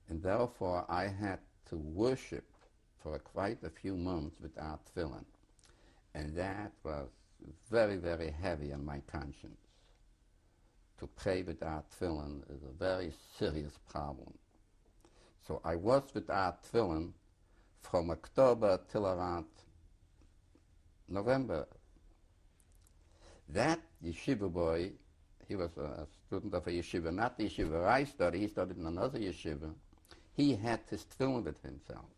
And therefore I had to worship for quite a few months without tefillin. And that was very, very heavy on my conscience. To pray without tefillin is a very serious problem. So I was without tefillin from October till around November. That yeshiva boy, he was a student of a yeshiva, not the yeshiva where I studied, he studied in another yeshiva. He had his tefillin with himself.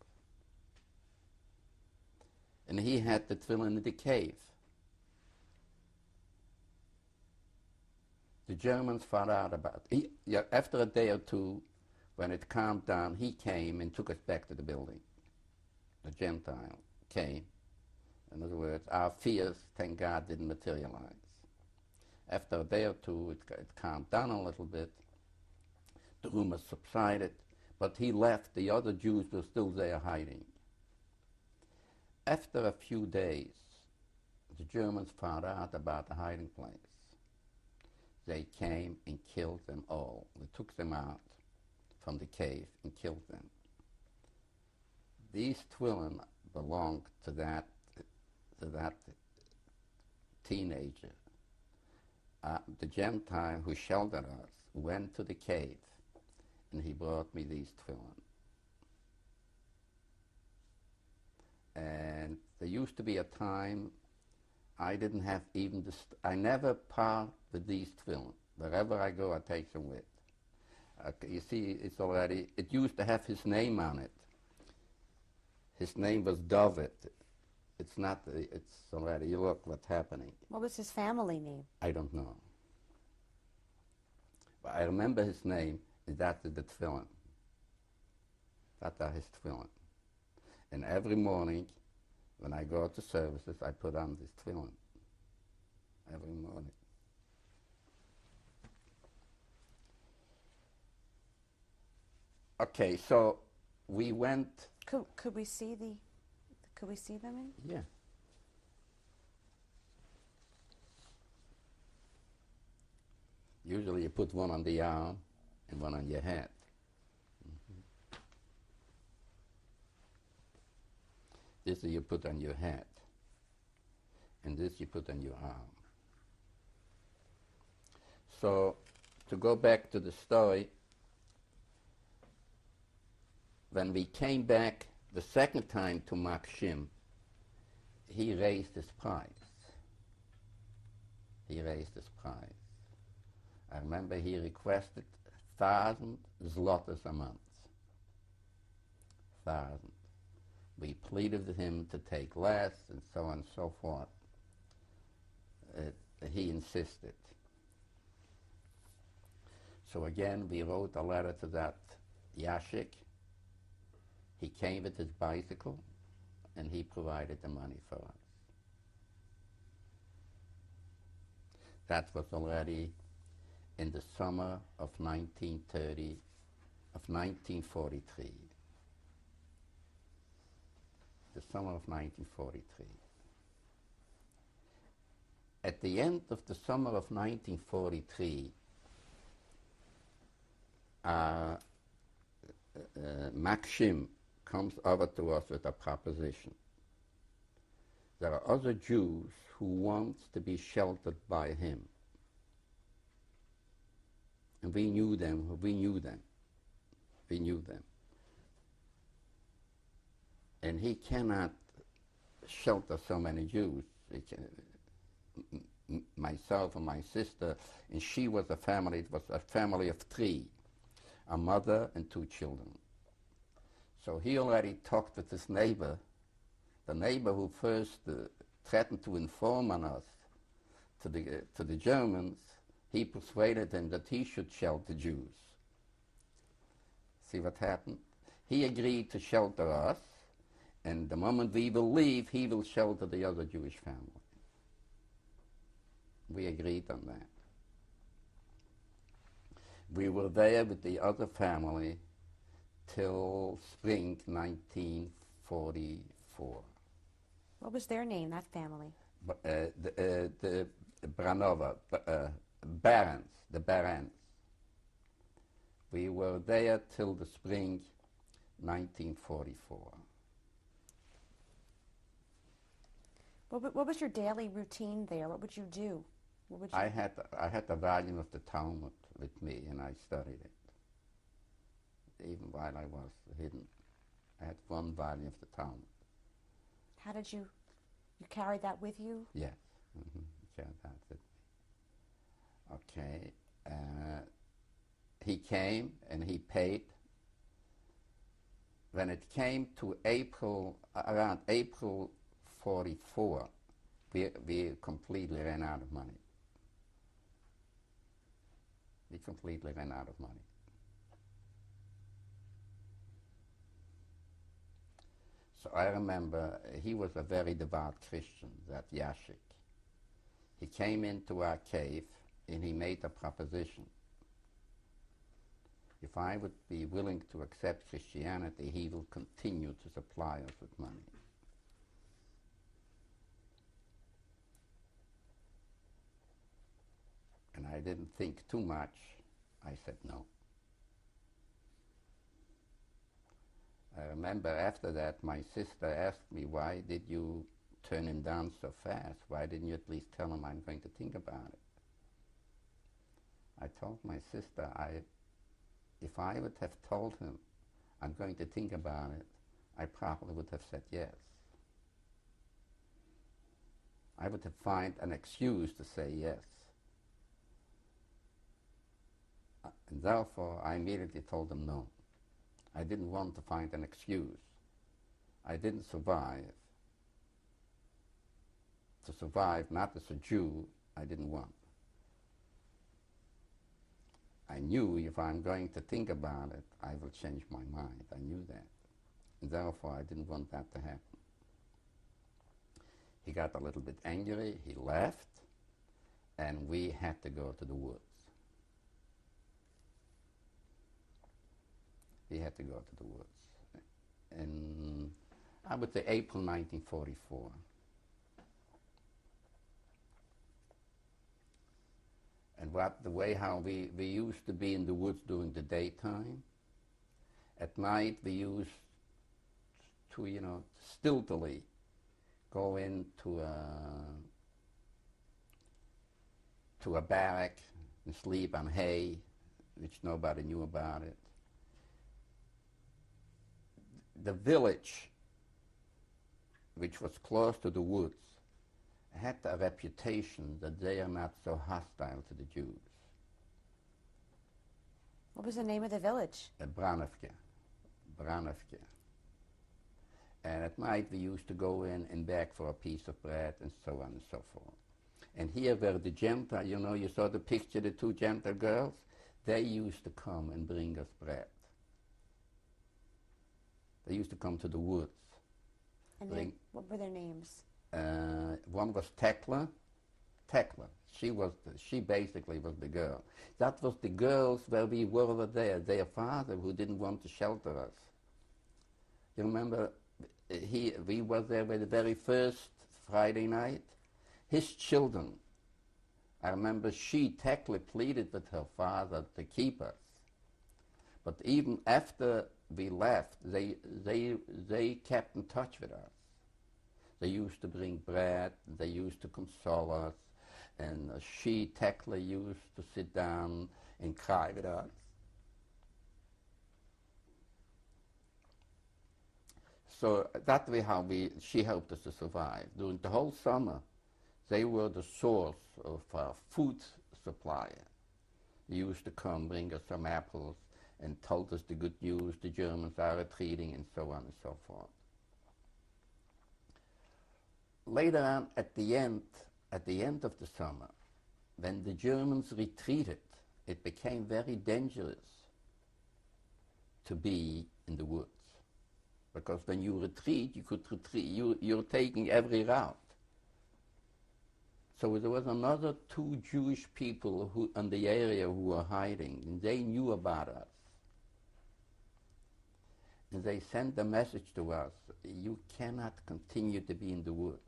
And he had the tefillin in the cave. The Germans found out about it. After a day or two, when it calmed down, he came and took us back to the building. The Gentile came. In other words, our fears, thank God, didn't materialize. After a day or two, it calmed down a little bit. The rumors subsided, but he left. The other Jews were still there hiding. After a few days, the Germans found out about the hiding place. They came and killed them all. They took them out from the cave and killed them. These tefillin belonged to that teenager. The Gentile who sheltered us went to the cave and he brought me these tefillin. And there used to be a time I didn't have even I never part with these tefillin. Wherever I go, I take them with. You see, it used to have his name on it. His name was David. It's already, you look what's happening. What was his family name? I don't know. But I remember his name, and that is the tefillin. That are his tefillin. And every morning, when I go to services, I put on this tefillin. Every morning. Okay, so we went. Could we see them in? Yeah. Usually you put one on the arm and one on your head. Mm-hmm. This you put on your head, and this you put on your arm. So, to go back to the story, when we came back the second time to Makshim, he raised his price. He raised his price. I remember he requested 1,000 zlotys a month. 1,000. We pleaded with him to take less, and so on and so forth. He insisted. So again, we wrote a letter to that Yashik. He came with his bicycle, and he provided the money for us. That was already in the summer of 1943. The summer of 1943. At the end of the summer of 1943, Makshim comes over to us with a proposition. There are other Jews who want to be sheltered by him. And we knew them. And he cannot shelter so many Jews. Myself and my sister, and she was it was a family of 3, a mother and 2 children. So he already talked with his neighbor, the neighbor who first threatened to inform on us to the Germans. He persuaded him that he should shelter Jews. See what happened? He agreed to shelter us, and the moment we will leave, he will shelter the other Jewish family. We agreed on that. We were there with the other family till spring 1944. What was their name, that family? The Branova, Barons, the Barons. We were there till the spring 1944. What was your daily routine there? What would you do? What would you I had a volume of the Talmud with me, and I studied it. Even while I was hidden, I had one volume of the Talmud. How did you carried that with you? Yes, carried that with me. Okay, he came and he paid. When it came to around April 44, we completely ran out of money. We completely ran out of money. So I remember he was a very devout Christian, that Yashik. He came into our cave and he made a proposition. If I would be willing to accept Christianity, he will continue to supply us with money. And I didn't think too much. I said no. I remember after that my sister asked me, why did you turn him down so fast? Why didn't you at least tell him I'm going to think about it? I told my sister, if I would have told him I'm going to think about it, I probably would have said yes. I would have found an excuse to say yes. And therefore, I immediately told him no. I didn't want to find an excuse. I didn't survive. To survive, not as a Jew, I didn't want. I knew if I'm going to think about it, I will change my mind. I knew that. And therefore, I didn't want that to happen. He got a little bit angry, he left, and we had to go to the woods. We had to go to the woods. And I would say April 1944. And the way how we used to be in the woods during the daytime. At night we used to, stiltily go into a barrack and sleep on hay, which nobody knew about it. The village, which was close to the woods, had a reputation that they are not so hostile to the Jews. What was the name of the village? Branivke. And at night we used to go in and beg for a piece of bread and so on and so forth. And here were the Gentile, you saw the picture, the two Gentile girls, they used to come and bring us bread. They used to come to the woods. And what were their names? One was Tekla. She basically was the girl. That was the girls where we were there. Their father, who didn't want to shelter us. You remember, we were there with the very first Friday night. His children. I remember Tekla pleaded with her father to keep us. But even after we left, they kept in touch with us. They used to bring bread, they used to console us, and Tekla used to sit down and cry with us. So that way she helped us to survive. During the whole summer, they were the source of our food supply. They used to come bring us some apples and told us the good news, the Germans are retreating, and so on and so forth. Later on, at the end of the summer, when the Germans retreated, it became very dangerous to be in the woods. Because when you retreat, you could retreat, you're taking every route. So there was another two Jewish people in the area who were hiding, and they knew about us. And they sent a message to us, you cannot continue to be in the woods.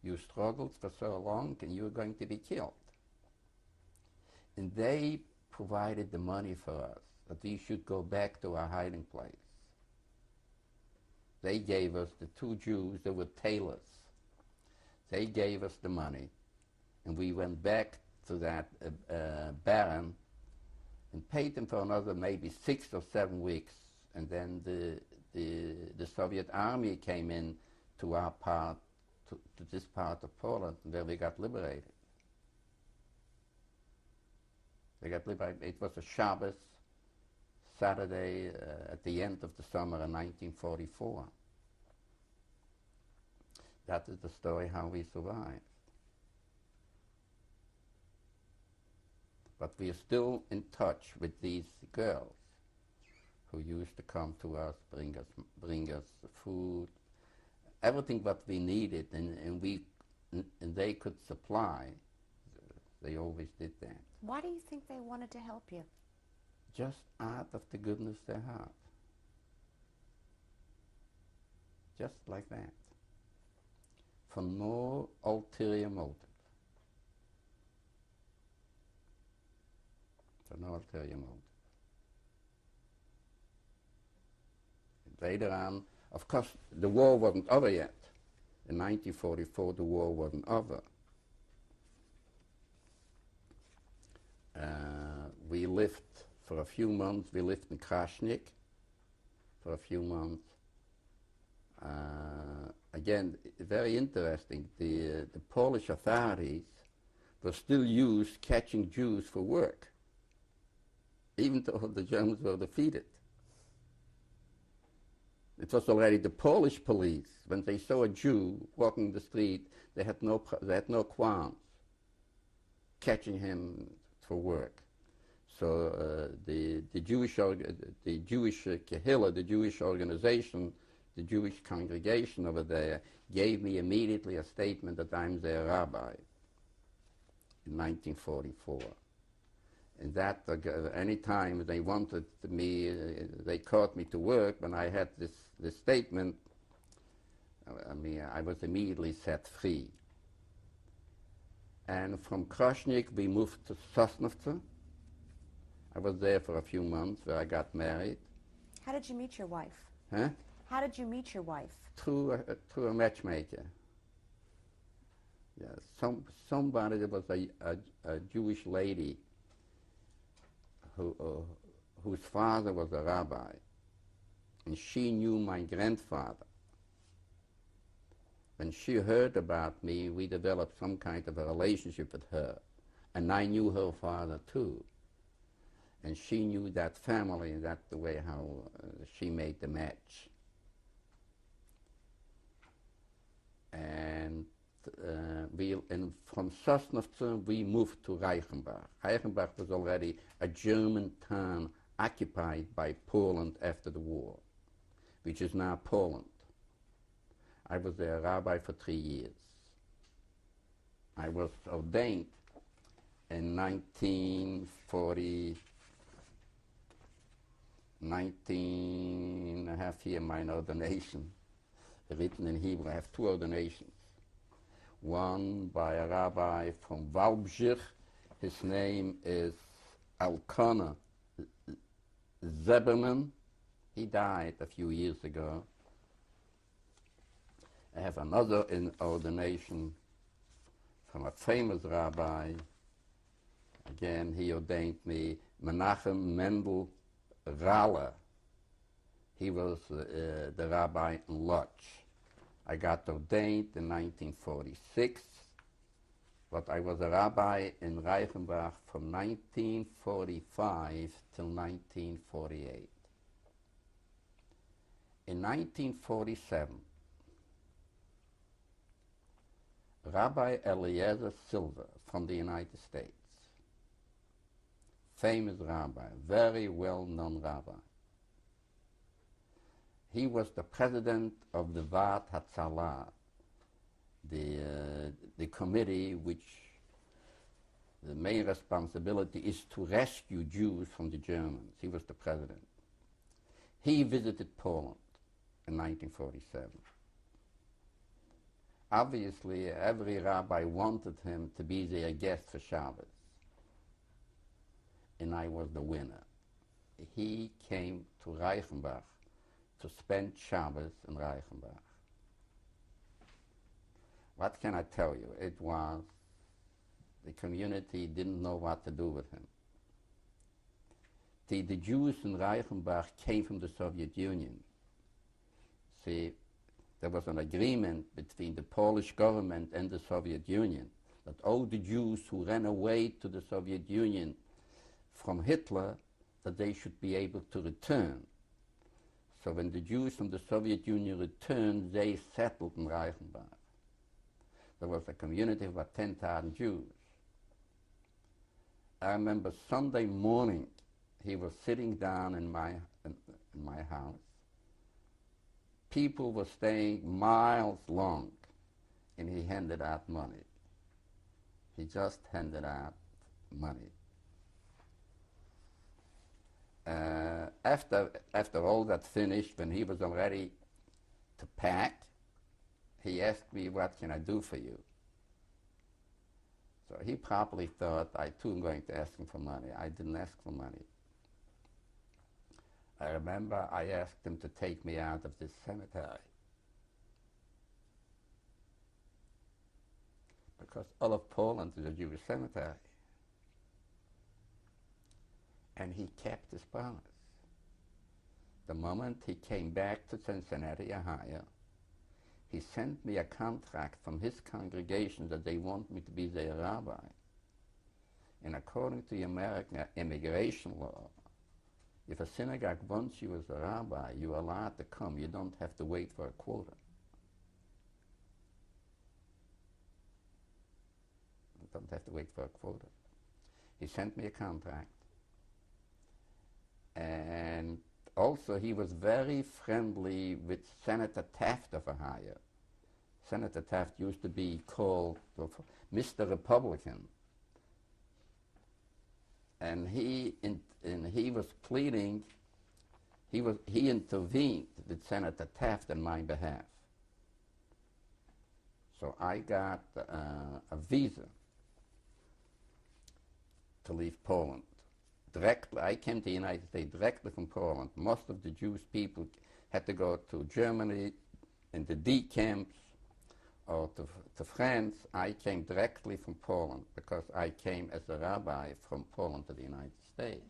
You struggled for so long and you're going to be killed. And they provided the money for us, that we should go back to our hiding place. They gave us, the two Jews, they were tailors. They gave us the money, and we went back to that baron and paid them for another maybe 6 or 7 weeks, and then the Soviet army came in to our part, to this part of Poland, where we got liberated. We got liberated. It was a Shabbos, Saturday, at the end of the summer in 1944. That is the story how we survived. But we are still in touch with these girls who used to come to us, bring us food, everything what we needed, and they could supply. They always did that. Why do you think they wanted to help you? Just out of the goodness of their heart. Just like that. For no ulterior motive. For no ulterior motive. Later on, of course, the war wasn't over yet. In 1944, the war wasn't over. We lived for a few months. We lived in Krasnik for a few months. Again, very interesting. The Polish authorities were still used catching Jews for work, even though the Germans were defeated. It was already the Polish police. When they saw a Jew walking the street, they had no qualms catching him for work. So the Jewish Kehillah, the Jewish organization, the Jewish congregation over there, gave me immediately a statement that I'm their rabbi in 1944. And that any time they wanted me, they called me to work. When I had this statement, I was immediately set free. And from Krasnik we moved to Sosnovce. I was there for a few months where I got married. How did you meet your wife? Huh? How did you meet your wife? Through a matchmaker. Yeah, somebody, there was a Jewish lady whose father was a rabbi, and she knew my grandfather. When she heard about me, we developed some kind of a relationship with her, and I knew her father too. And she knew that family, and that's the way how she made the match. And from Sosnovce we moved to Reichenbach. Reichenbach was already a German town occupied by Poland after the war, which is now Poland. I was their rabbi for 3 years. I was ordained in 19 and a half year my ordination, written in Hebrew. I have 2 ordinations. One by a rabbi from Wałbrzych. His name is Elkanah Zeberman. He died a few years ago. I have another ordination from a famous rabbi. Again, he ordained me, Menachem Mendel Rahle. He was the rabbi in Lodz. I got ordained in 1946, but I was a rabbi in Reichenbach from 1945 till 1948. In 1947, Rabbi Eliezer Silver from the United States, famous rabbi, very well-known rabbi. He was the president of the Vat Hatzalah, the committee which the main responsibility is to rescue Jews from the Germans. He was the president. He visited Poland in 1947. Obviously, every rabbi wanted him to be their guest for Shabbos. and I was the winner. He came to Reichenbach to spend Shabbos in Reichenbach. What can I tell you? It was, the community didn't know what to do with him. The Jews in Reichenbach came from the Soviet Union. See, there was an agreement between the Polish government and the Soviet Union that all the Jews who ran away to the Soviet Union from Hitler, that they should be able to return. So when the Jews from the Soviet Union returned, they settled in Reichenbach. There was a community of about 10,000 Jews. I remember Sunday morning, he was sitting down in my house. People were staying miles long, and he handed out money. He just handed out money. After all that finished, when he was ready to pack, he asked me, "What can I do for you?" So he probably thought I too am going to ask him for money. I didn't ask for money. I remember I asked him to take me out of this cemetery, because all of Poland is a Jewish cemetery. And he kept his promise. The moment he came back to Cincinnati, Ohio, he sent me a contract from his congregation that they want me to be their rabbi. And according to the American immigration law, if a synagogue wants you as a rabbi, you're allowed to come. You don't have to wait for a quota. You don't have to wait for a quota. He sent me a contract. And also he was very friendly with Senator Taft of Ohio. Senator Taft used to be called Mr. Republican. And he was pleading, he intervened with Senator Taft on my behalf. So I got a visa to leave Poland. Directly, I came to the United States directly from Poland. Most of the Jewish people had to go to Germany in the D camps or to France. I came directly from Poland because I came as a rabbi from Poland to the United States.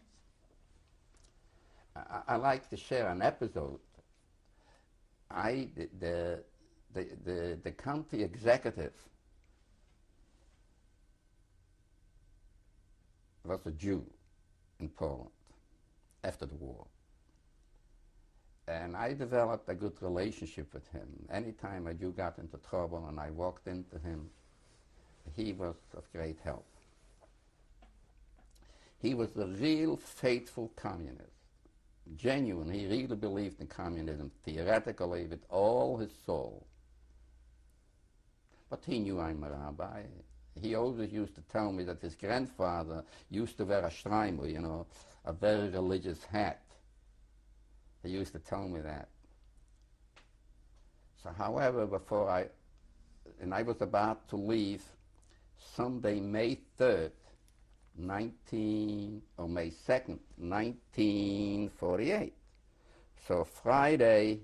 I like to share an episode. The county executive was a Jew in Poland after the war. And I developed a good relationship with him. Anytime a Jew got into trouble and I walked into him, he was of great help. He was a real faithful communist, genuine. He really believed in communism, theoretically, with all his soul. But he knew I'm a rabbi. He always used to tell me that his grandfather used to wear a streimer, you know, a very religious hat. He used to tell me that. So however, I was about to leave Sunday, May 3rd, May 2nd, 1948. So Friday,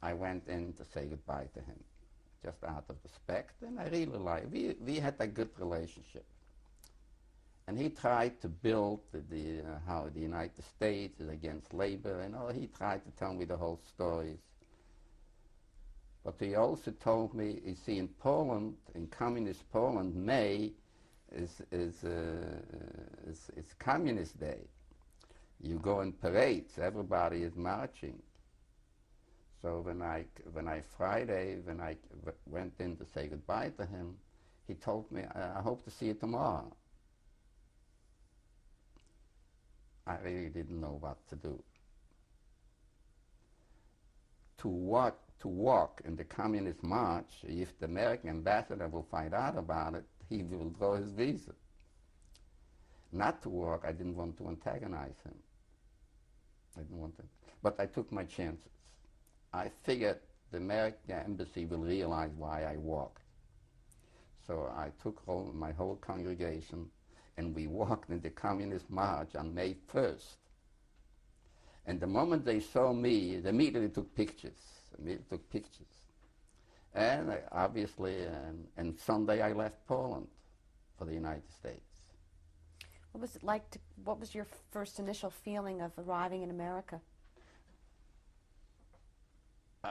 I went in to say goodbye to him, just out of respect, and I really liked it. We had a good relationship. And he tried to build how the United States is against labor, and all. He tried to tell me the whole stories. But he also told me, you see, in Poland, in communist Poland, May is Communist Day. You go in parades, everybody is marching. So when I Friday, when I went in to say goodbye to him, he told me, I hope to see you tomorrow. I really didn't know what to do. To walk in the Communist March, if the American ambassador will find out about it, he will draw his visa. Not to walk, I didn't want to antagonize him. I didn't want to, but I took my chances. I figured the American embassy will realize why I walked. So I took my whole congregation, and we walked in the Communist March on May 1st. And the moment they saw me, they immediately took pictures. And obviously, and Sunday I left Poland for the United States. What was it like what was your first initial feeling of arriving in America?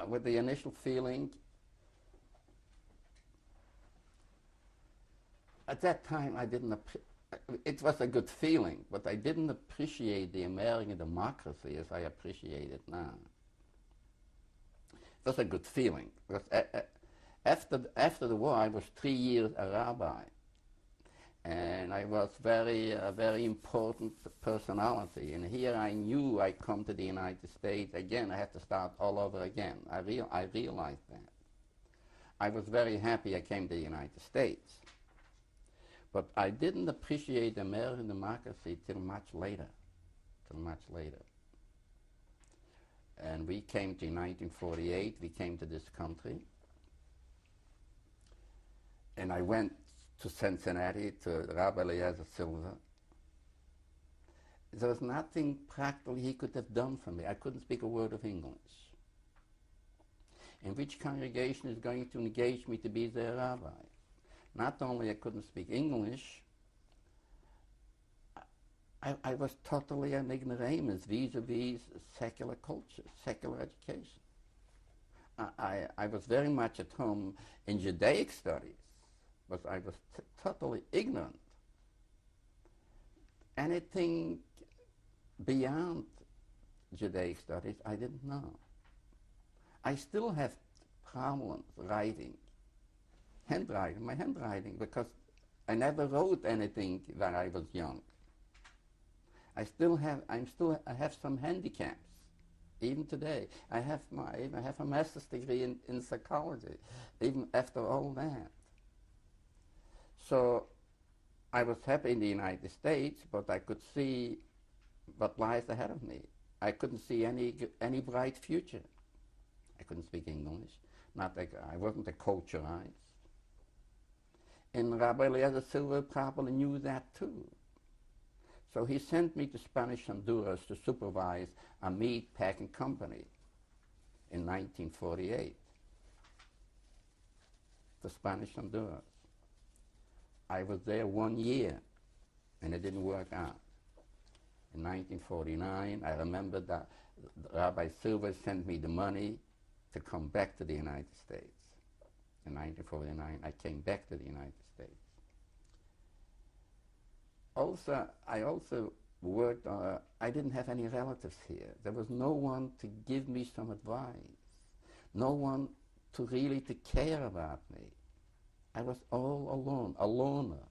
With the initial feeling, at that time I didn't, it was a good feeling, but I didn't appreciate the American democracy as I appreciate it now. It was a good feeling, because after the war I was 3 years a rabbi, and I was a very important personality, and here I knew I come to the United States again, I had to start all over again. I realized that. I was very happy I came to the United States, but I didn't appreciate American democracy till much later. And we came to 1948, we came to this country, and I went to Cincinnati to Rabbi Silver. There was nothing practically he could have done for me. I couldn't speak a word of English. And which congregation is going to engage me to be their rabbi? Not only I couldn't speak English, I was totally an ignoramus vis-a-vis secular culture, secular education. I was very much at home in Judaic studies, but I was totally ignorant. Anything beyond Judaic studies, I didn't know. I still have problems writing, my handwriting, because I never wrote anything when I was young. I have some handicaps, even today. I have a master's degree in psychology, even after all that. So I was happy in the United States, but I could see what lies ahead of me. I couldn't see any bright future. I couldn't speak English. I wasn't acculturated. And Rabbi Eliezer Silver probably knew that too. So he sent me to Spanish Honduras to supervise a meat packing company in 1948. To Spanish Honduras. I was there 1 year, and it didn't work out. In 1949, I remember that Rabbi Silver sent me the money to come back to the United States. In 1949, I came back to the United States. I also worked, I didn't have any relatives here. There was no one to give me some advice, no one to really care about me. I was all alone, a loner.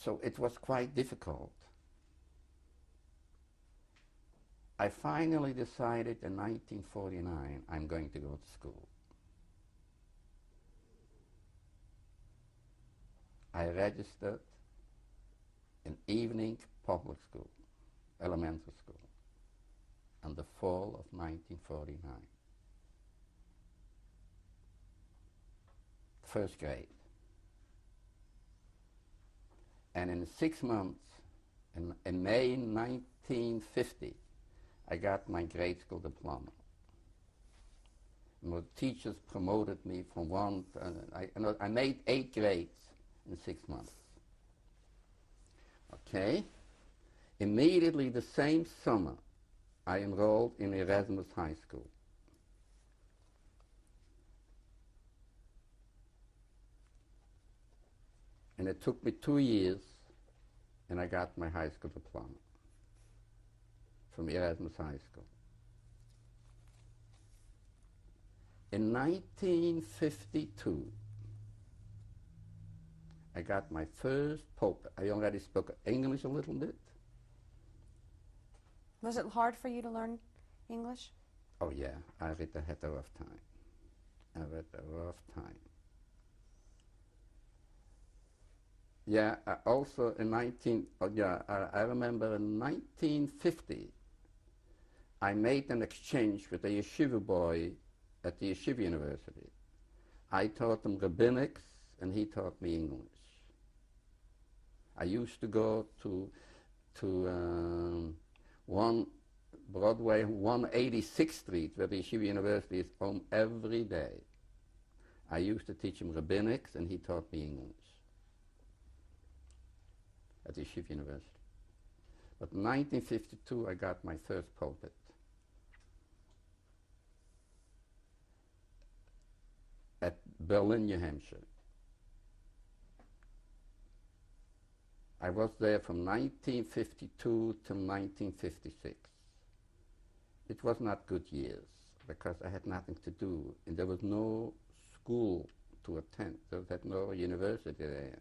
So it was quite difficult. I finally decided in 1949 I'm going to go to school. I registered in evening public school, elementary school, in the fall of 1949. First grade. And in 6 months, in May 1950, I got my grade school diploma. And the teachers promoted me from one, I made 8 grades in 6 months. Okay? Immediately the same summer, I enrolled in Erasmus High School. And it took me 2 years, and I got my high school diploma from Erasmus High School. In 1952, I got my first pulpit. I already spoke English a little bit. Was it hard for you to learn English? Oh yeah, I had a rough time. Yeah, also in I remember in 1950, I made an exchange with a yeshiva boy at the Yeshiva University. I taught him rabbinics and he taught me English. I used to go to one Broadway, 186th Street, where the Yeshiva University is, home every day. I used to teach him rabbinics, and he taught me English at the Yeshiva University. But in 1952, I got my first pulpit. At Berlin, New Hampshire. I was there from 1952 to 1956. It was not good years because I had nothing to do, and there was no school to attend. There was no university there.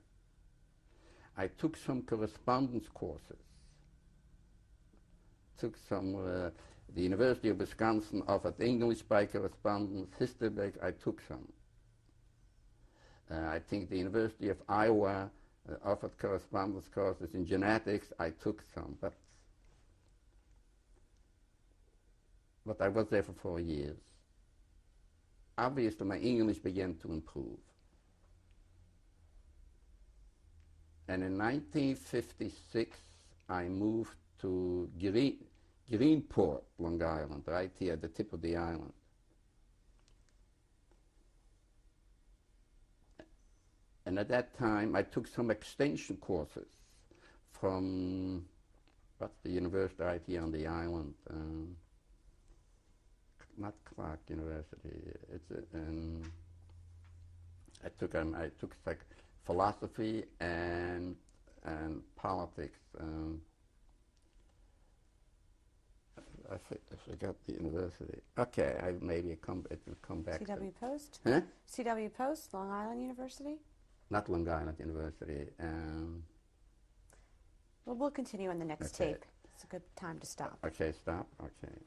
I took some correspondence courses. Took some, the University of Wisconsin offered English by correspondence, history by, I took some. I think the University of Iowa offered correspondence courses in genetics, I took some, but I was there for 4 years. Obviously, my English began to improve. And in 1956, I moved to Greenport, Long Island, right here at the tip of the island. And at that time, I took some extension courses from, what's the university right here on the island? Not Clark University. It's I took like philosophy and politics. I forgot the university. Okay, it will come back. C.W. Post? Huh? C.W. Post, Long Island University? Not Long Island University. Well, we'll continue on the next Okay. tape. It's a good time to stop. Okay, stop. Okay.